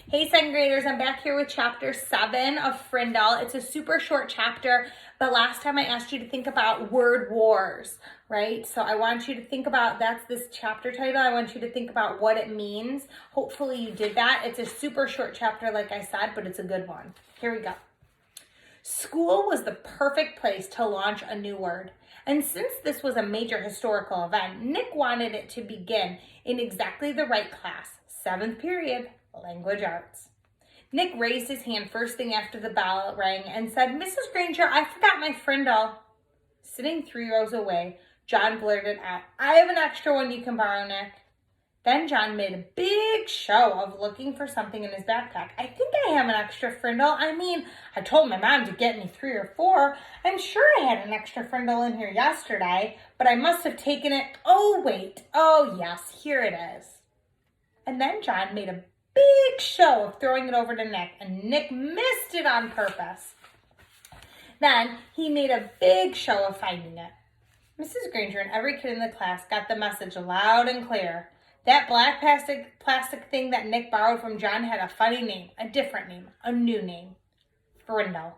Hey, second graders, I'm back here with chapter 7 of Frindle. It's a super short chapter, but last time I asked you to think about word wars, right? So I want you to think about, that's this chapter title. I want you to think about what it means. Hopefully you did that. It's a super short chapter, like I said, but it's a good one. Here we go. School was the perfect place to launch a new word. And since this was a major historical event, Nick wanted it to begin in exactly the right class, 7th period, language arts. Nick raised his hand first thing after the bell rang and said, "Mrs. Granger, I forgot my frindle." Sitting 3 rows away, John blurted out, "I have an extra one you can borrow, Nick." Then John made a big show of looking for something in his backpack. "I think I have an extra frindle. I told my mom to get me 3 or 4. I'm sure I had an extra frindle in here yesterday, but I must have taken it. Oh, wait. Oh, yes, here it is." And then John made a big show of throwing it over to Nick, and Nick missed it on purpose. Then he made a big show of finding it. Mrs. Granger and every kid in the class got the message loud and clear. That black plastic thing that Nick borrowed from John had a funny name, a different name, a new name. Frindle.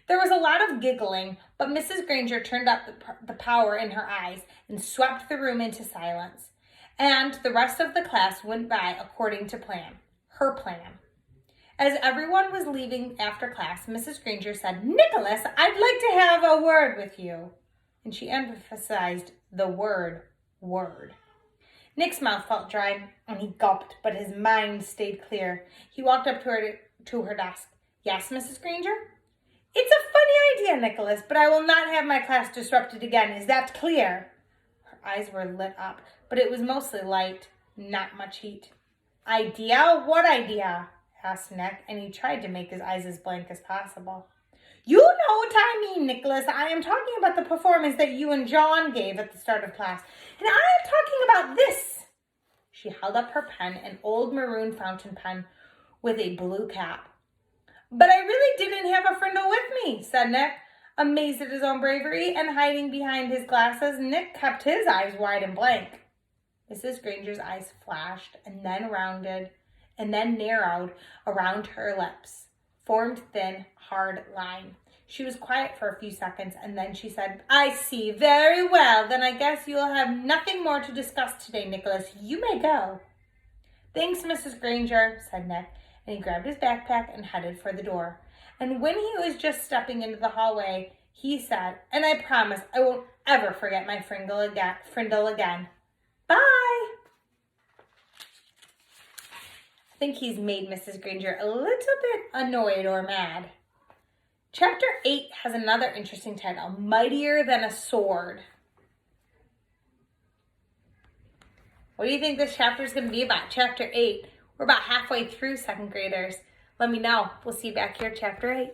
There was a lot of giggling, but Mrs. Granger turned up the power in her eyes and swept the room into silence. And the rest of the class went by according to plan, her plan. As everyone was leaving after class, Mrs. Granger said, "Nicholas, I'd like to have a word with you." And she emphasized the word. Nick's mouth felt dry and he gulped, but his mind stayed clear. He walked up to her desk. "Yes, Mrs. Granger?" "It's a funny idea, Nicholas, but I will not have my class disrupted again. Is that clear?" Her eyes were lit up, but it was mostly light, not much heat. "Idea? What idea?" asked Nick, and he tried to make his eyes as blank as possible. "You know what I mean, Nicholas. I am talking about the performance that you and John gave at the start of class. And I am talking about this." She held up her pen, an old maroon fountain pen with a blue cap. "But I really didn't have a frindle with me," said Nick. Amazed at his own bravery and hiding behind his glasses, Nick kept his eyes wide and blank. Mrs. Granger's eyes flashed and then rounded and then narrowed around her lips, formed thin, hard line. She was quiet for a few seconds and then she said, "I see. Very well. Then I guess you will have nothing more to discuss today, Nicholas. You may go." "Thanks, Mrs. Granger," said Nick, and he grabbed his backpack and headed for the door. And when he was just stepping into the hallway, he said, "And I promise I won't ever forget my frindle again. Bye." I think he's made Mrs. Granger a little bit annoyed or mad. Chapter 8 has another interesting title, Mightier Than a Sword. What do you think this chapter is going to be about? Chapter 8. We're about halfway through, second graders. Let me know. We'll see you back here, chapter 8.